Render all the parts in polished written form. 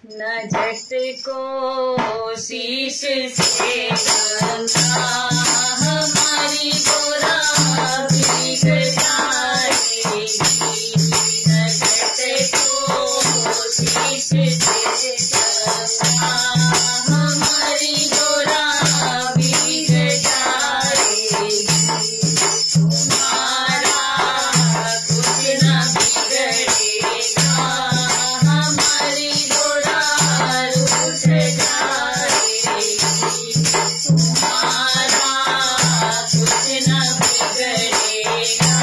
न झटको शीश से गंगा हमारी गोरा भीग जाएगी। न झटको शीश से गंगा हमारी गोरा भीग जाएगी। तुम्हारा कुछ न बिगड़ेगा, हमारी गोरा रूठ जाएगी। तुम्हारा कुछ न बिगड़ेगा,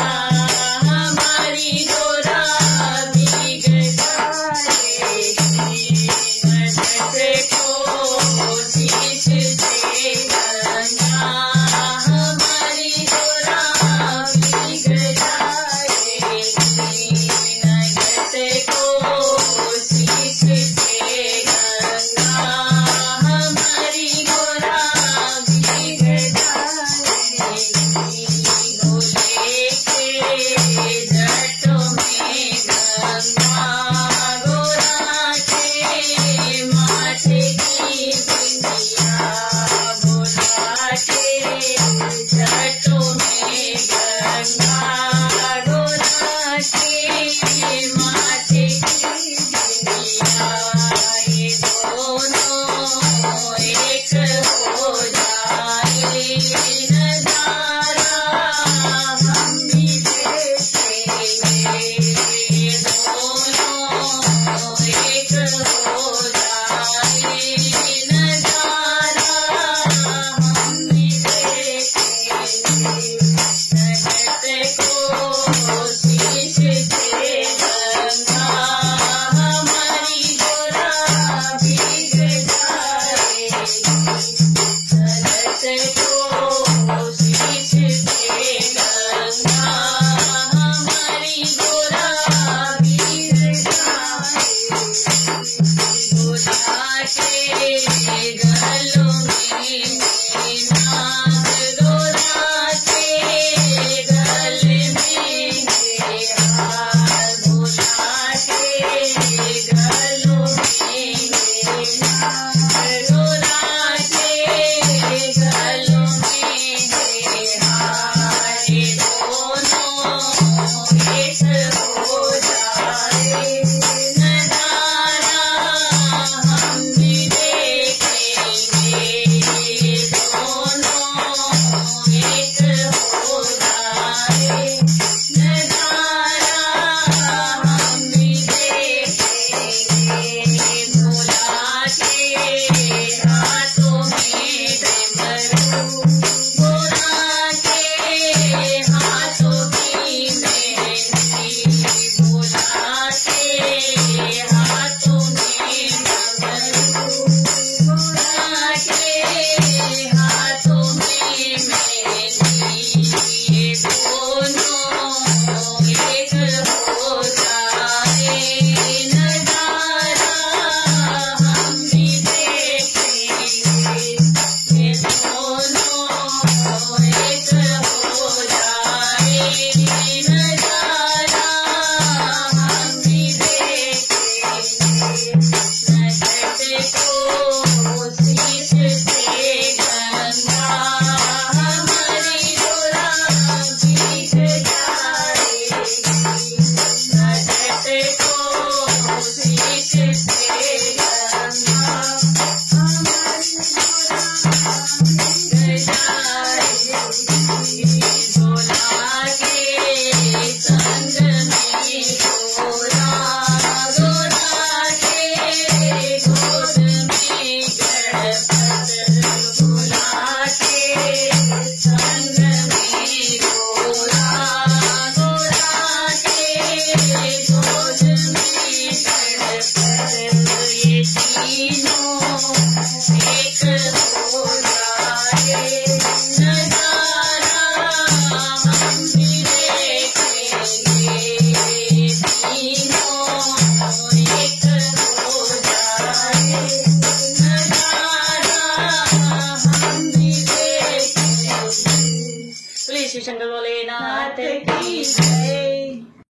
हमारी गोरा भीग जाएगी। झटको शीश से गंगा हमारी गोरा भीग जाएगी। झटको शीश से गंगा हमारी गोरा भीग जाएगी। भोले के जटों में गंगा गोरा के माथे की बिंदिया। भोला के जटों में गंगा गोरा के माथे की बिंदिया। ये दोनों एक हो जाए नजारा हम भी देखेंगे। ये दोनों एक हो जाए नजारा हम भी देखेंगे। झटको शीश से गंगा हमारी गोरा भीग जाएगी। झटको शीश से गंगा हमारी गोरा भीग जाएगी। भोला के